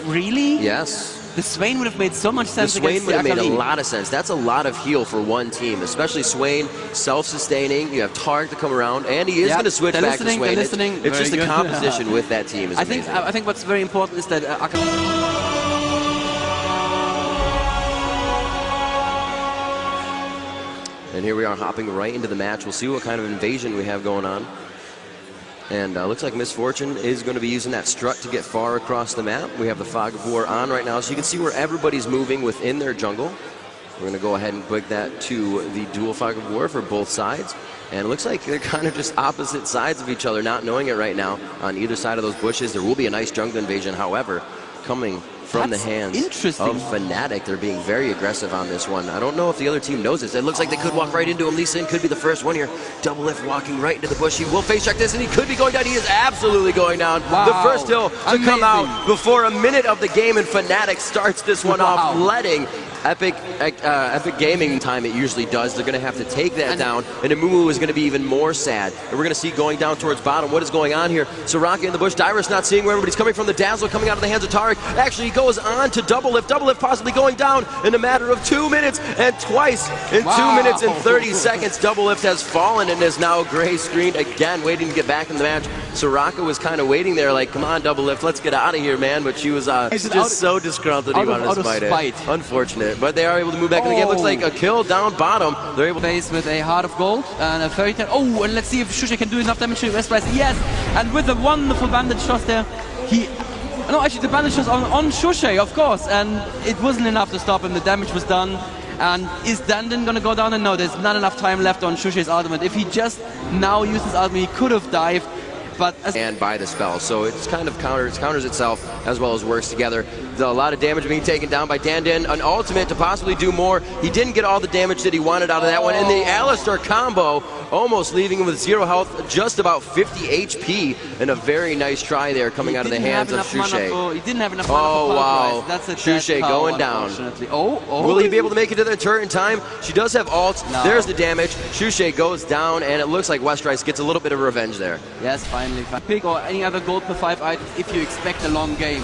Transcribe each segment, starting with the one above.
Really? Yes. The Swain would have made so much sense. The Swain would have made a Akali. lot of sense. That's a lot of heal for one team, especially Swain, self-sustaining. You have Tark to come around, and he is going to switch back to Swain. It's just the composition with that team is amazing. I think what's very important is that Akali. And here we are hopping right into the match. We'll see what kind of invasion we have going on. And looks like Misfortune is going to be using that strut to get far across the map. We have the Fog of War on right now, so you can see where everybody's moving within their jungle. We're going to go ahead and click that to the dual Fog of War for both sides. And it looks like they're kind of just opposite sides of each other, not knowing it right now. On either side of those bushes, there will be a nice jungle invasion, however, coming from the hands of Fnatic. They're being very aggressive on this one. I don't know if the other team knows this. It looks like they could walk right into him. Lee Sin could be the first one here. Double Lift walking right into the bush. He will face check this, and he could be going down. He is absolutely going down. Wow. The first hill to come out before a minute of the game, and Fnatic starts this one off, letting Epic Gaming time it usually does. They're going to have to take that down, and Amumu is going to be even more sad. And we're going to see going down towards bottom. What is going on here? Soraka in the bush. Dyrus not seeing where everybody's coming from. The Dazzle coming out of the hands of Tarek. Actually, he goes on to Double Lift. Double Lift possibly going down in a matter of 2 minutes, and twice in 2 minutes and 30 seconds. Double Lift has fallen and is now gray screened again, waiting to get back in the match. Soraka was kind of waiting there like, come on, Double Lift, let's get out of here, man. But she was just so disgruntled he wanted to fight it. Unfortunate. But they are able to move back in the game. Looks like a kill down bottom. They're able to face with a Heart of Gold and a Fairy Tail. Oh, and let's see if Shusha can do enough damage to West Rise. Yes, and with a wonderful bandage toss there, no, actually the bandage toss on Shusha, of course, and it wasn't enough to stop him. The damage was done. And is Dandin going to go down? And no, there's not enough time left on Shusha's ultimate. If he just now used his ultimate, he could have dived. But and by the spell, so it's kind of counters itself as well as works together. A lot of damage being taken down by Dandin. An ultimate to possibly do more. He didn't get all the damage that he wanted out of that one. And the Alistar combo almost leaving him with 0 health, just about 50 HP, and a very nice try there coming out of the hands of Shusha. He didn't have enough mana for wow. That's a Shusha going down. Will he be able to make it to the turret in time? She does have ults. No. There's the damage. Shusha goes down, and it looks like Westrice gets a little bit of revenge there. Yes, finally. Pick or any other gold per 5 items if you expect a long game.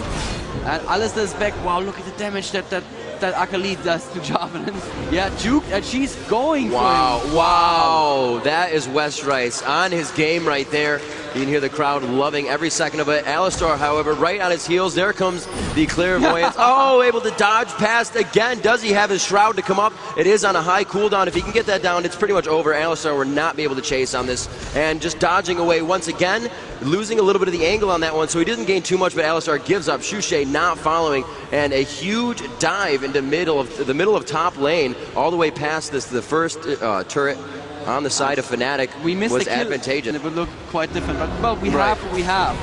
And Alistar is back. Wow, look at the damage that Akali does to Jarvan. Yeah, Juke, and she's going for him. Wow, that is Westrice on his game right there. You can hear the crowd loving every second of it. Alistar, however, right on his heels. There comes the Clairvoyance. Able to dodge past again. Does he have his Shroud to come up? It is on a high cooldown. If he can get that down, it's pretty much over. Alistar will not be able to chase on this. And just dodging away once again, losing a little bit of the angle on that one. So he didn't gain too much, but Alistar gives up. Shusha not following. And a huge dive into the middle of top lane, all the way past the first turret on the side of Fnatic. We missed was the kill. Advantageous. It would look quite different, but well, we have what we have.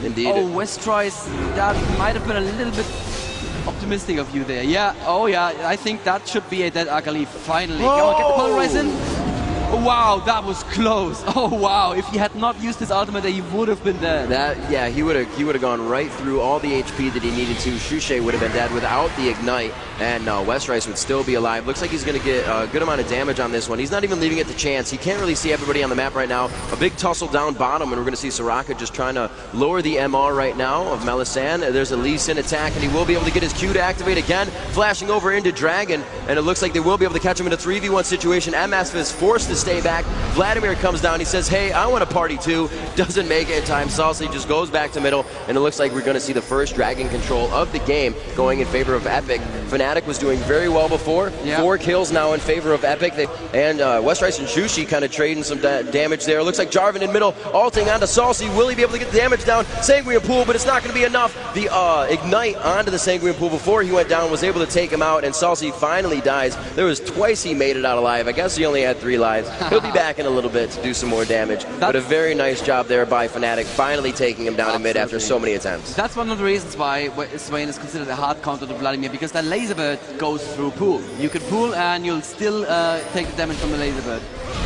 Indeed. Oh, Westrice, that might have been a little bit optimistic of you there. Yeah, oh yeah, I think that should be a dead Akali finally. Come on, get the Polarize in. Oh, wow, that was close. Oh wow, if he had not used his ultimate, he would have been dead. He would have gone right through all the HP that he needed to. Shusha would have been dead without the ignite, and Westrice would still be alive. Looks like he's going to get a good amount of damage on this one. He's not even leaving it to chance. He can't really see everybody on the map right now. A big tussle down bottom, and we're going to see Soraka just trying to lower the MR right now of Melisande. There's a Lee Sin attack, and he will be able to get his Q to activate again, flashing over into Dragon, and it looks like they will be able to catch him in a 3v1 situation. MS is forced to stay back. Vladimir comes down. He says, hey, I want to party too. Doesn't make it in time. Salsi just goes back to middle, and it looks like we're going to see the first Dragon control of the game going in favor of Epic. Fnatic was doing very well before. 4 kills now in favor of Epic. Westrice and Shushi kind of trading some damage there. Looks like Jarvan in middle, ulting onto Salsi. Will he be able to get the damage down? Sanguine Pool, but it's not going to be enough. The Ignite onto the Sanguine Pool before he went down was able to take him out, and Salsi finally dies. There was twice he made it out alive. I guess he only had 3 lives. He'll be back in a little bit to do some more damage. But a very nice job there by Fnatic, finally taking him down in mid after so many attempts. That's one of the reasons why Swain is considered a hard counter to Vladimir, because that laser bird goes through pool. You can pool and you'll still take the damage from the laser bird.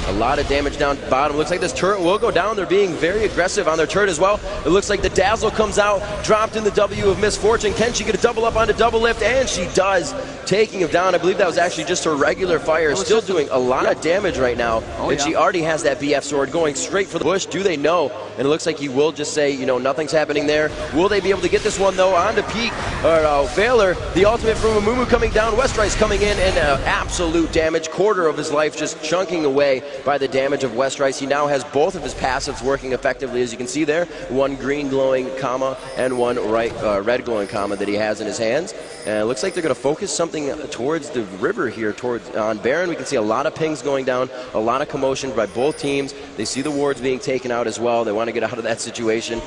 A lot of damage down bottom. Looks like this turret will go down. They're being very aggressive on their turret as well. It looks like the Dazzle comes out, dropped in the W of Misfortune. Can she get a double up onto double lift? And she does, taking him down. I believe that was actually just her regular fire. Still doing a lot of damage right now. And she already has that BF sword going straight for the bush. Do they know? And it looks like he will just say, you know, nothing's happening there. Will they be able to get this one, though, onto Peak, or Valor? The ultimate from Amumu coming down. Westrice coming in, and absolute damage. Quarter of his life just chunking away by the damage of Westrice. He now has both of his passives working effectively, as you can see there. One green glowing comma and one red glowing comma that he has in his hands. And it looks like they're going to focus something towards the river here, on Baron. We can see a lot of pings going down, a lot of commotion by both teams. They see the wards being taken out as well. They want to get out of that situation.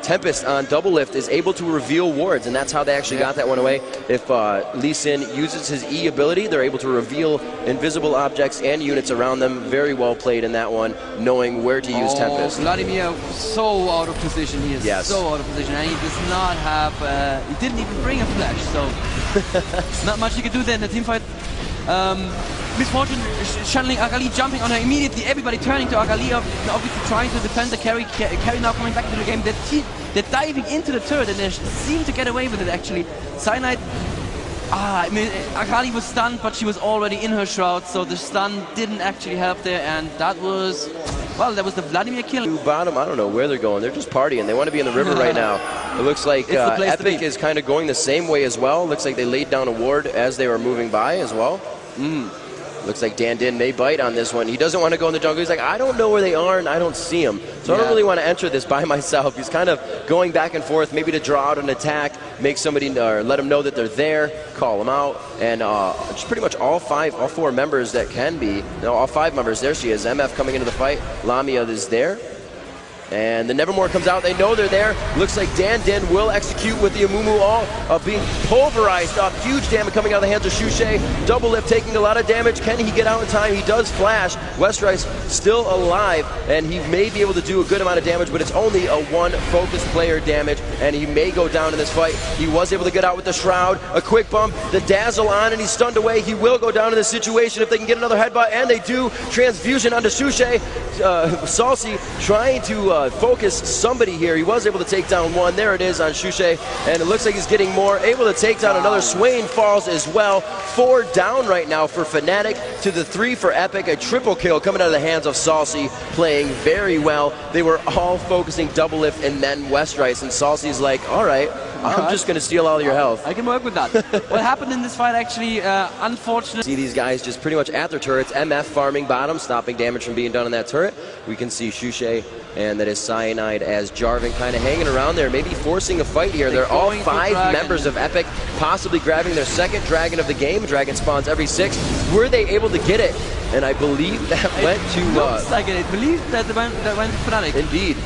Tempest on double lift is able to reveal wards, and that's how they actually got that one away. If Lee Sin uses his E ability, they're able to reveal invisible objects and units around them. Very well played in that one, knowing where to use Tempest. Vladimir so out of position. He is so out of position, and he does not have, he didn't even bring a flash, so not much he could do there in the team fight. Misfortune channeling Akali, jumping on her immediately, everybody turning to Akali, obviously trying to defend the carry. Carry now coming back into the game. They're diving into the turret, and they seem to get away with it, actually. Cyanide, I mean, Akali was stunned, but she was already in her shroud, so the stun didn't actually help there, and that was, well, that was the Vladimir kill. Bottom, I don't know where they're going. They're just partying. They want to be in the river right now. It looks like Epic is kind of going the same way as well. Looks like they laid down a ward as they were moving by as well. Looks like Dan Din may bite on this one. He doesn't want to go in the jungle. He's like, I don't know where they are, and I don't see them. So I don't really want to enter this by myself. He's kind of going back and forth, maybe to draw out an attack, make somebody, or let them know that they're there, call them out. And just pretty much all four members that can be, no, all five members. There she is. MF coming into the fight. Lamia is there. And the Nevermore comes out. They know they're there. Looks like Dan Din will execute with the Amumu all being pulverized off. Huge damage coming out of the hands of Shushay. Double lift taking a lot of damage. Can he get out in time? He does flash. Westrice still alive, and he may be able to do a good amount of damage, but it's only a one focused player damage, and he may go down in this fight. He was able to get out with the Shroud. A quick bump. The Dazzle on, and he's stunned away. He will go down in this situation if they can get another headbutt, and they do. Transfusion onto Shushay. Salsi trying to focus somebody here. He was able to take down one. There it is on Shushay, and it looks like he's getting more. Able to take down another. Swain falls as well. 4 down right now for Fnatic to the 3 for Epic. A triple kill coming out of the hands of Salsi, playing very well. They were all focusing double lift and then Westrice, and Salsi's like, all right, I'm just going to steal all your health. I can work with that. What happened in this fight, actually, unfortunately. See these guys just pretty much at their turrets. MF farming bottom, stopping damage from being done on that turret. We can see Shushay, and that is Cyanide, as Jarvan kind of hanging around there, maybe forcing a fight here. They're all 5 members of Epic, possibly grabbing their second dragon of the game. Dragon spawns every 6. Were they able to get it? And I believe that went to... looks like it. I believe that went to Fnatic. Indeed.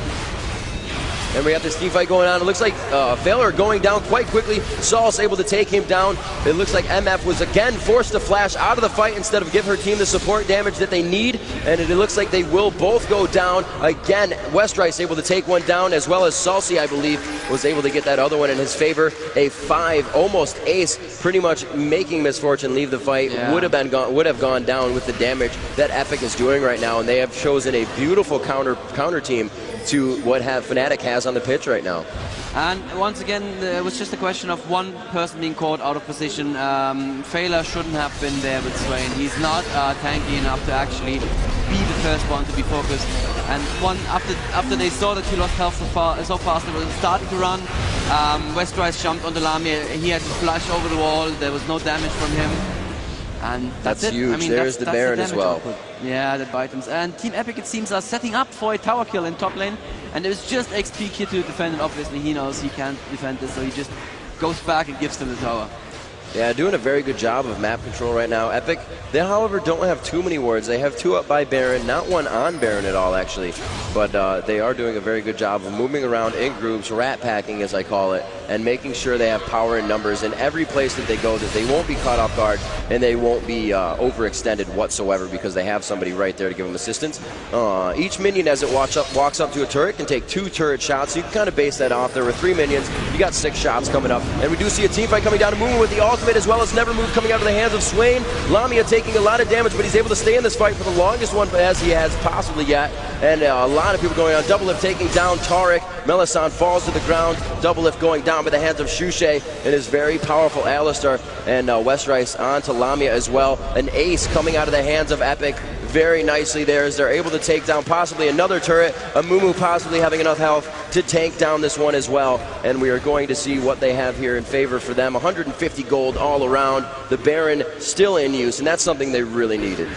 And we have this team fight going on. It looks like Valor going down quite quickly. Saul's able to take him down. It looks like MF was again forced to flash out of the fight instead of give her team the support damage that they need. And it looks like they will both go down. Again, Westrice able to take one down, as well as Salsi, I believe, was able to get that other one in his favor. A 5, almost ace, pretty much making Misfortune leave the fight. Would have gone down with the damage that Epic is doing right now. And they have chosen a beautiful counter team to what Fnatic has on the pitch right now. And once again, it was just a question of one person being caught out of position. Failer shouldn't have been there with Swain. He's not tanky enough to actually be the first one to be focused. And after they saw that he lost health so fast, they were starting to run. Westrice jumped on the Lamia. He had to flash over the wall. There was no damage from him. And that's it. Huge. I mean, there's the Baron as well. Yeah, the items. And Team Epic, it seems, are setting up for a tower kill in top lane. And there's just XP here to defend it. Obviously, he knows he can't defend this, so he just goes back and gives them the tower. Yeah, doing a very good job of map control right now. Epic, they, however, don't have too many wards. They have 2 up by Baron, not 1 on Baron at all, actually. But they are doing a very good job of moving around in groups, rat packing, as I call it, and making sure they have power in numbers in every place that they go, that they won't be caught off guard and they won't be overextended whatsoever because they have somebody right there to give them assistance. Each minion as it walks up to a turret can take 2 turret shots, so you can kind of base that off. There were 3 minions, you got 6 shots coming up, and we do see a team fight coming down to Mumu with the ultimate as well as Never Move coming out of the hands of Swain. Lamia taking a lot of damage, but he's able to stay in this fight for the longest one as he has possibly yet, and a lot of people going on. Double Lift taking down Taric. Melisande falls to the ground. Double Lift going down by the hands of Shushay and his very powerful Alistar, and Westrice onto Lamia as well. An ace coming out of the hands of Epic very nicely there as they're able to take down possibly another turret. A Mumu possibly having enough health to tank down this one as well, and we are going to see what they have here in favor for them. 150 gold all around. The Baron still in use, and that's something they really needed.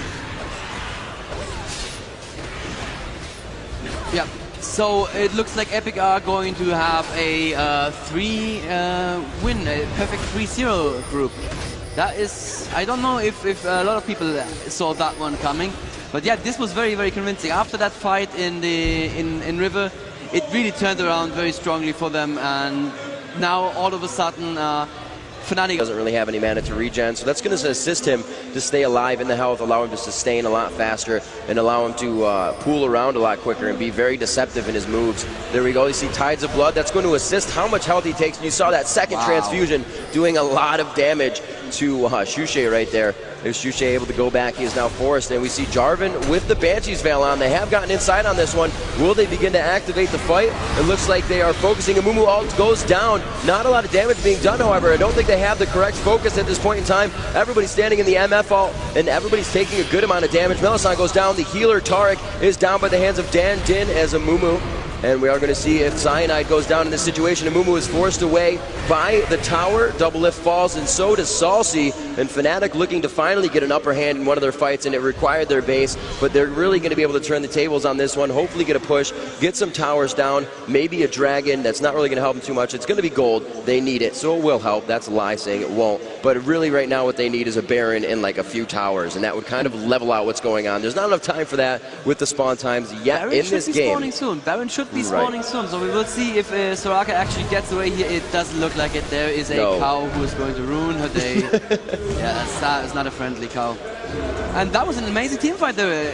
Yeah, so it looks like Epic are going to have a 3-win, a perfect 3-0 group. That is, I don't know if a lot of people saw that one coming, but yeah, this was very, very convincing. After that fight in River, it really turned around very strongly for them, and now all of a sudden Fnatic doesn't really have any mana to regen, so that's going to assist him to stay alive in the health, allow him to sustain a lot faster, and allow him to pool around a lot quicker and be very deceptive in his moves. There we go, you see Tides of Blood, that's going to assist how much health he takes, and you saw that second transfusion doing a lot of damage to Shushay right there. Is Shushay able to go back? He is now forced, and we see Jarvan with the Banshee's Veil on. They have gotten inside on this one. Will they begin to activate the fight? It looks like they are focusing. Amumu ult goes down. Not a lot of damage being done, however. I don't think they have the correct focus at this point in time. Everybody's standing in the MF ult, and everybody's taking a good amount of damage. Melisande goes down. The healer, Taric, is down by the hands of Dan Din as Amumu. And we are going to see if Cyanide goes down in this situation. Amumu is forced away by the tower. Double Lift falls, and so does Salsi. And Fnatic looking to finally get an upper hand in one of their fights, and it required their base. But they're really going to be able to turn the tables on this one, hopefully get a push, get some towers down, maybe a dragon. That's not really going to help them too much. It's going to be gold. They need it, so it will help. That's a lie saying it won't. But really right now what they need is a Baron and like a few towers, and that would kind of level out what's going on. There's not enough time for that with the spawn times yet Baron in this game. Spawning soon. Baron should be spawning soon, so we will see if Soraka actually gets away here. It doesn't look like it. There is a cow who is going to ruin her day. Yeah, that's not a friendly cow. And that was an amazing team fight there.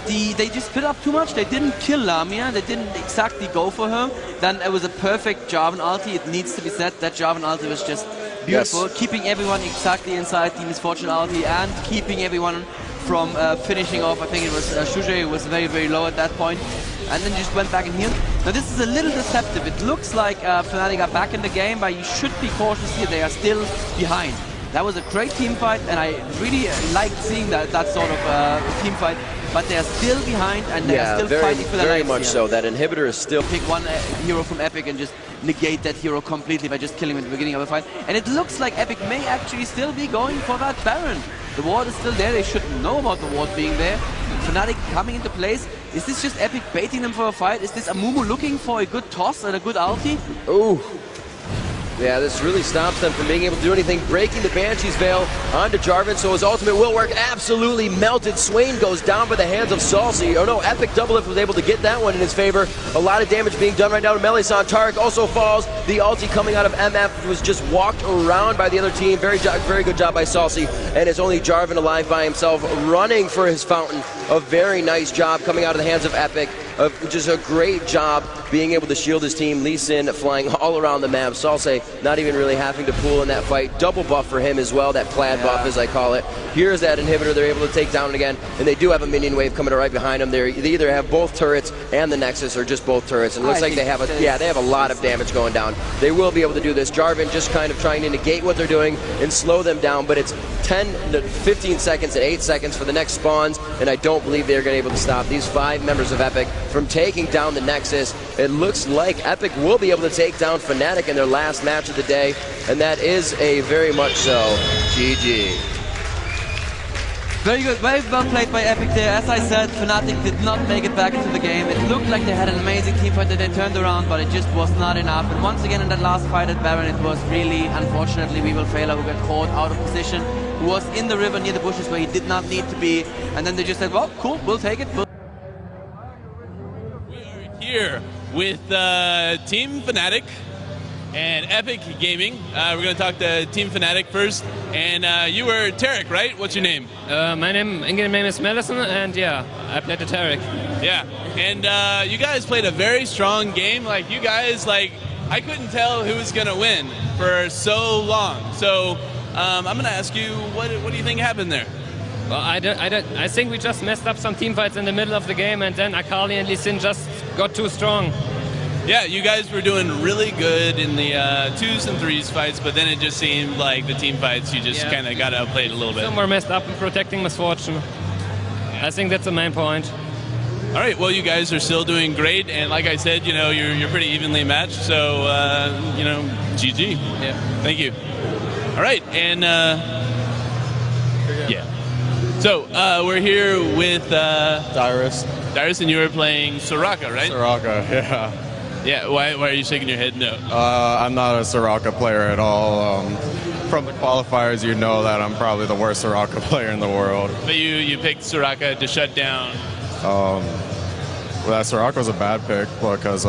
They just put up too much. They didn't kill Lamia. They didn't exactly go for her. Then it was a perfect Jarvan ulti. It needs to be said that Jarvan ulti was just beautiful. Yes. Keeping everyone exactly inside the Misfortune ulti and keeping everyone from finishing off. I think it was Shushay was very, very low at that point. And then just went back in here. Now this is a little deceptive. It looks like Fnatic are back in the game, but you should be cautious here. They are still behind. That was a great team fight, and I really liked seeing that sort of team fight. But they are still behind, and they are still fighting for their lives. Very much so. That inhibitor is still... Pick one hero from Epic and just negate that hero completely by just killing him at the beginning of the fight. And it looks like Epic may actually still be going for that Baron. The ward is still there. They should know about the ward being there. Fnatic coming into place. Is this just Epic baiting them for a fight? Is this Amumu looking for a good toss and a good ulti? Ooh. Yeah, this really stops them from being able to do anything. Breaking the Banshee's Veil onto Jarvan, so his ultimate will work. Absolutely melted. Swain goes down by the hands of Salsi. Oh no, Epic Double Lift was able to get that one in his favor. A lot of damage being done right now to Melisande. Taric also falls. The ulti coming out of MF was just walked around by the other team. Very good job by Salsi. And it's only Jarvan alive by himself, running for his fountain. A very nice job coming out of the hands of Epic. Just a great job being able to shield his team. Lee Sin flying all around the map. Salsi not even really having to pool in that fight. Double buff for him as well, that plaid buff as I call it. Here's that inhibitor they're able to take down again, and they do have a minion wave coming right behind them. They either have both turrets and the Nexus, or just both turrets. And it looks like they have a lot of damage going down. They will be able to do this. Jarvan just kind of trying to negate what they're doing and slow them down, but it's 10 to 15 seconds and 8 seconds for the next spawns, and I don't believe they're going to be able to stop these 5 members of Epic from taking down the Nexus. It looks like Epic will be able to take down Fnatic in their last match of the day, and that is a very much so GG. Very good, very well played by Epic there. As I said, Fnatic did not make it back into the game. It looked like they had an amazing team fight that they turned around, but it just was not enough. And once again in that last fight at Baron, it was really, unfortunately, Weevil-Failer who got caught out of position, who was in the river near the bushes where he did not need to be. And then they just said, well, cool, we'll take it. We're here with Team Fnatic and Epic Gaming. We're going to talk to Team Fnatic first. And you were Tarek, right? What's your name? My in-game name is Madison, and yeah, I played the Tarek. Yeah, and you guys played a very strong game. Like, you guys, like, I couldn't tell who was going to win for so long. So I'm going to ask you, what do you think happened there? Well, I think we just messed up some team fights in the middle of the game, and then Akali and Lee Sin just got too strong. Yeah, you guys were doing really good in the 2s and 3s fights, but then it just seemed like the team fights, you just kind of got outplayed a little bit. Some were messed up in protecting Misfortune. I think that's the main point. All right, well, you guys are still doing great, and like I said, you know, you're pretty evenly matched, so, you know, GG. Yeah. Thank you. All right, and, yeah. So, we're here with... Dyrus. Dyrus, and you were playing Soraka, right? Soraka, yeah. Yeah, why are you shaking your head no? I'm not a Soraka player at all. From the qualifiers, you know that I'm probably the worst Soraka player in the world. But you picked Soraka to shut down. Well, that Soraka was a bad pick because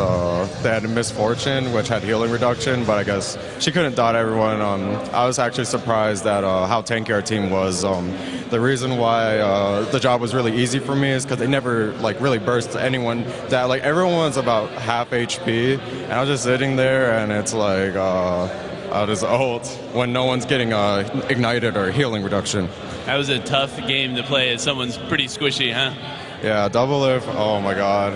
they had Misfortune, which had healing reduction, but I guess she couldn't dot everyone. I was actually surprised at how tanky our team was. The reason why the job was really easy for me is because they never like really burst anyone. That like everyone's about half HP, and I was just sitting there, and it's like I'll just ult when no one's getting ignited or healing reduction. That was a tough game to play as someone's pretty squishy, huh? Yeah, double lift, oh my god.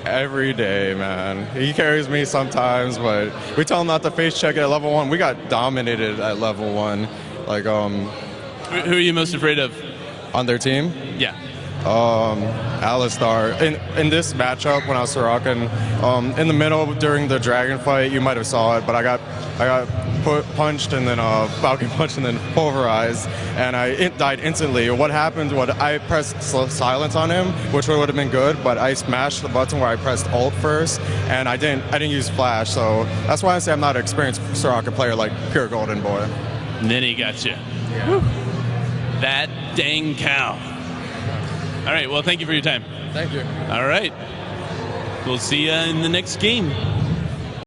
Every day, man. He carries me sometimes, but we tell him not to face check it at level 1. We got dominated at level 1. Like, Who are you most afraid of? On their team? Yeah. Alistar. In this matchup, when I was Soraka, in the middle during the dragon fight, you might have saw it, but I got punched and then Falcon punched and then pulverized, and I died instantly. What happened? I pressed silence on him, which would have been good, but I smashed the button where I pressed ult first, and I didn't use flash. So that's why I say I'm not an experienced Soraka player like pure Golden Boy. And then he got you. Yeah. That dang cow. All right, well, thank you for your time. Thank you. All right. We'll see you in the next game.